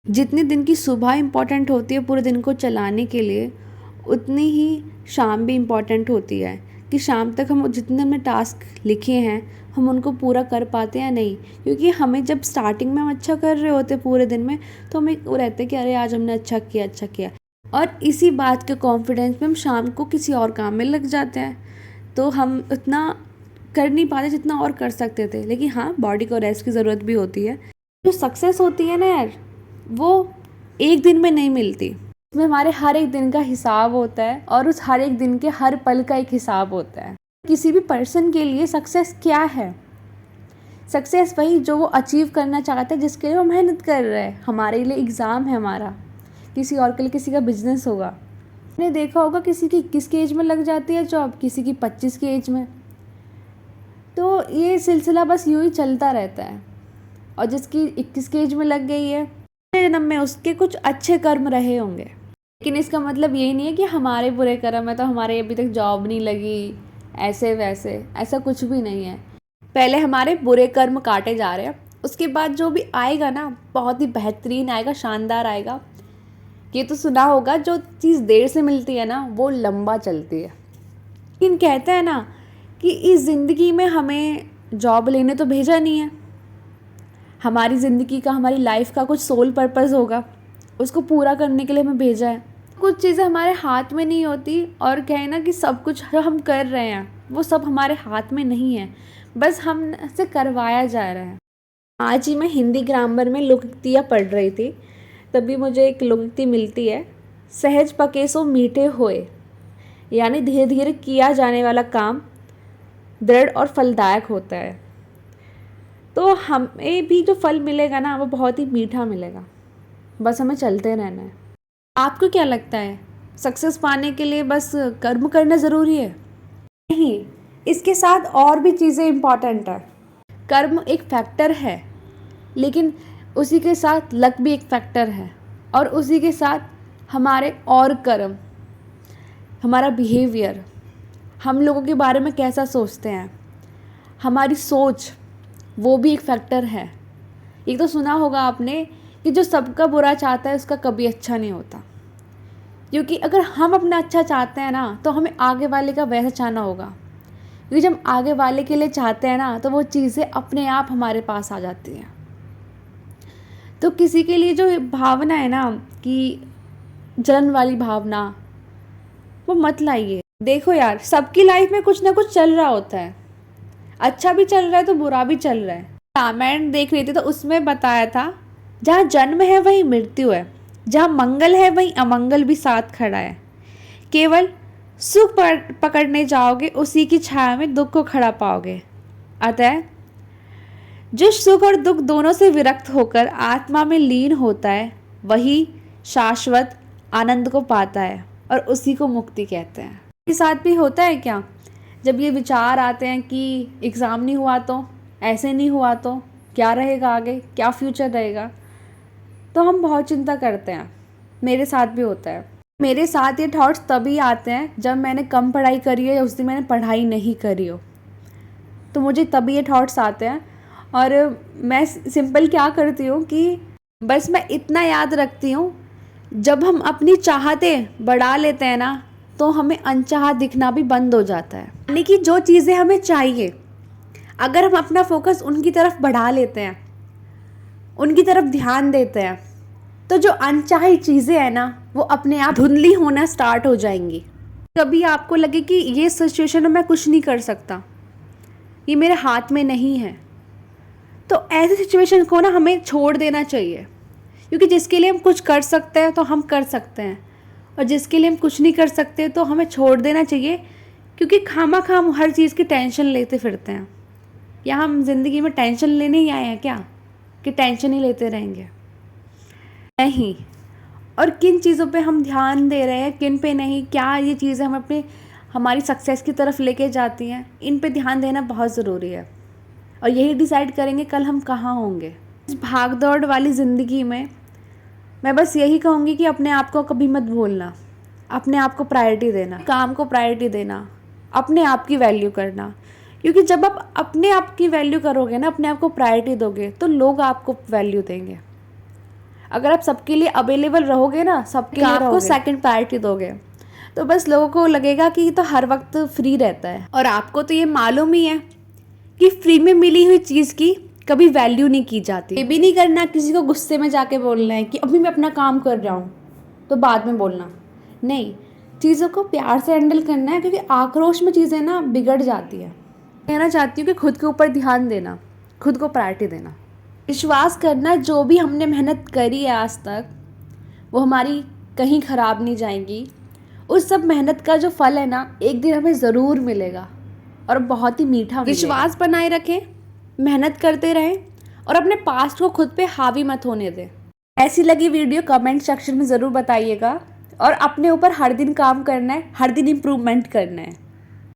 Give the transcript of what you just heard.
जितनी दिन की सुबह इम्पॉर्टेंट होती है पूरे दिन को चलाने के लिए, उतनी ही शाम भी इम्पॉर्टेंट होती है कि शाम तक हम जितने हमने टास्क लिखे हैं हम उनको पूरा कर पाते हैं या नहीं। क्योंकि हमें जब स्टार्टिंग में हम अच्छा कर रहे होते पूरे दिन में, तो हमें वो रहता है कि अरे आज हमने अच्छा किया अच्छा किया, और इसी बात के कॉन्फिडेंस में हम शाम को किसी और काम में लग जाते हैं, तो हम उतना कर नहीं पाते जितना और कर सकते थे। लेकिन हाँ, बॉडी को रेस्ट की ज़रूरत भी होती है। जो सक्सेस होती है ना यार, वो एक दिन में नहीं मिलती। उसमें हमारे हर एक दिन का हिसाब होता है और उस हर एक दिन के हर पल का एक हिसाब होता है। किसी भी पर्सन के लिए सक्सेस क्या है? सक्सेस वही जो वो अचीव करना चाहता है, जिसके लिए वो मेहनत कर रहा है। हमारे लिए एग्ज़ाम है हमारा, किसी और के लिए किसी का बिजनेस होगा। आपने देखा होगा किसी की 21 की एज में लग जाती है जॉब, किसी की 25 की एज में। तो ये सिलसिला बस यूँ ही चलता रहता है। और जिसकी 21 की एज में लग गई है, जन्म में उसके कुछ अच्छे कर्म रहे होंगे, लेकिन इसका मतलब ये नहीं है कि हमारे बुरे कर्म है तो हमारे अभी तक जॉब नहीं लगी, ऐसे वैसे, ऐसा कुछ भी नहीं है। पहले हमारे बुरे कर्म काटे जा रहे हैं, उसके बाद जो भी आएगा ना बहुत ही बेहतरीन आएगा, शानदार आएगा। ये तो सुना होगा, जो चीज़ देर से मिलती है ना वो लंबा चलती है। लेकिन कहते हैं ना कि इस ज़िंदगी में हमें जॉब लेने तो भेजा नहीं है, हमारी ज़िंदगी का, हमारी लाइफ का कुछ सोल पर्पस होगा, उसको पूरा करने के लिए हमें भेजा है। कुछ चीज़ें हमारे हाथ में नहीं होती, और कहे ना कि सब कुछ जो हम कर रहे हैं वो सब हमारे हाथ में नहीं है, बस हम से करवाया जा रहा है। आज ही मैं हिंदी ग्रामर में लोकोक्तियाँ पढ़ रही थी, तभी मुझे एक लोकोक्ति मिलती है, सहज पके सो मीठे होए। यानी धीरे धीरे किया जाने वाला काम दृढ़ और फलदायक होता है। तो हमें भी जो फल मिलेगा ना वो बहुत ही मीठा मिलेगा, बस हमें चलते रहना है। आपको क्या लगता है, सक्सेस पाने के लिए बस कर्म करना ज़रूरी है? नहीं, इसके साथ और भी चीज़ें इम्पॉर्टेंट है। कर्म एक फैक्टर है, लेकिन उसी के साथ लक भी एक फैक्टर है, और उसी के साथ हमारे और कर्म, हमारा बिहेवियर, हम लोगों के बारे में कैसा सोचते हैं, हमारी सोच, वो भी एक फैक्टर है। एक तो सुना होगा आपने कि जो सबका बुरा चाहता है उसका कभी अच्छा नहीं होता। क्योंकि अगर हम अपना अच्छा चाहते हैं ना तो हमें आगे वाले का वैसा चाहना होगा, क्योंकि जब हम आगे वाले के लिए चाहते हैं ना तो वो चीज़ें अपने आप हमारे पास आ जाती हैं। तो किसी के लिए जो भावना है ना कि जलन वाली भावना, वो मत लाइए। देखो यार, सबकी लाइफ में कुछ ना कुछ चल रहा होता है, अच्छा भी चल रहा है तो बुरा भी चल रहा है। रामायण देख रही थी तो उसमें बताया था, जहाँ जन्म है वहीं मृत्यु है, जहाँ मंगल है वहीं अमंगल भी साथ खड़ा है। केवल सुख पकड़ने जाओगे, उसी की छाया में दुख को खड़ा पाओगे। अतः जो सुख और दुख दोनों से विरक्त होकर आत्मा में लीन होता है, वही शाश्वत आनंद को पाता है, और उसी को मुक्ति कहते हैं। इसके साथ भी होता है क्या, जब ये विचार आते हैं कि एग्ज़ाम नहीं हुआ तो, ऐसे नहीं हुआ तो क्या रहेगा आगे, क्या फ्यूचर रहेगा, तो हम बहुत चिंता करते हैं। मेरे साथ भी होता है। मेरे साथ ये थॉट्स तभी आते हैं जब मैंने कम पढ़ाई करी है या उस दिन मैंने पढ़ाई नहीं करी हो, तो मुझे तभी ये थॉट्स आते हैं। और मैं सिंपल क्या करती हूँ कि बस मैं इतना याद रखती हूँ, जब हम अपनी चाहते बढ़ा लेते हैं ना तो हमें अनचाहा दिखना भी बंद हो जाता है। यानी कि जो चीज़ें हमें चाहिए, अगर हम अपना फोकस उनकी तरफ बढ़ा लेते हैं, उनकी तरफ ध्यान देते हैं, तो जो अनचाही चीज़ें हैं ना वो अपने आप धुंधली होना स्टार्ट हो जाएंगी। कभी आपको लगे कि ये सिचुएशन में मैं कुछ नहीं कर सकता, ये मेरे हाथ में नहीं है, तो ऐसे सिचुएशन को ना हमें छोड़ देना चाहिए। क्योंकि जिसके लिए हम कुछ कर सकते हैं तो हम कर सकते हैं, और जिसके लिए हम कुछ नहीं कर सकते तो हमें छोड़ देना चाहिए। क्योंकि खामखा हम हर चीज़ की टेंशन लेते फिरते हैं। या हम ज़िंदगी में टेंशन लेने ही आए हैं क्या, कि टेंशन ही लेते रहेंगे? नहीं। और किन चीज़ों पे हम ध्यान दे रहे हैं, किन पे नहीं, क्या ये चीज़ें हम अपने हमारी सक्सेस की तरफ लेके जाती हैं, इन पे ध्यान देना बहुत ज़रूरी है। और यही डिसाइड करेंगे कल हम कहाँ होंगे। इस भाग दौड़ वाली ज़िंदगी में मैं बस यही कहूँगी कि अपने आप को कभी मत भूलना, अपने आप को प्रायोरिटी देना, काम को प्रायोरिटी देना, अपने आप की वैल्यू करना। क्योंकि जब आप अपने आप की वैल्यू करोगे ना, अपने आप को प्रायोरिटी दोगे, तो लोग आपको वैल्यू देंगे। अगर आप सबके लिए अवेलेबल रहोगे ना, सबके लिए आपको सेकंड प्रायोरिटी दोगे, तो बस लोगों को लगेगा कि ये तो हर वक्त फ्री रहता है। और आपको तो ये मालूम ही है कि फ्री में मिली हुई चीज़ की कभी वैल्यू नहीं की जाती। ये भी नहीं करना किसी को गुस्से में जाके बोलना है कि अभी मैं अपना काम कर रहा हूँ तो बाद में बोलना, नहीं, चीज़ों को प्यार से हैंडल करना है, क्योंकि आक्रोश में चीज़ें ना बिगड़ जाती है। कहना चाहती हूँ कि खुद के ऊपर ध्यान देना, खुद को प्रायोरिटी देना, विश्वास करना जो भी हमने मेहनत करी है आज तक वो हमारी कहीं ख़राब नहीं जाएंगी। उस सब मेहनत का जो फल है ना, एक दिन हमें ज़रूर मिलेगा और बहुत ही मीठा। विश्वास बनाए रखें, मेहनत करते रहें और अपने पास्ट को खुद पे हावी मत होने दें। ऐसी लगी वीडियो कमेंट सेक्शन में ज़रूर बताइएगा और अपने ऊपर हर दिन काम करना है, हर दिन इम्प्रूवमेंट करना है।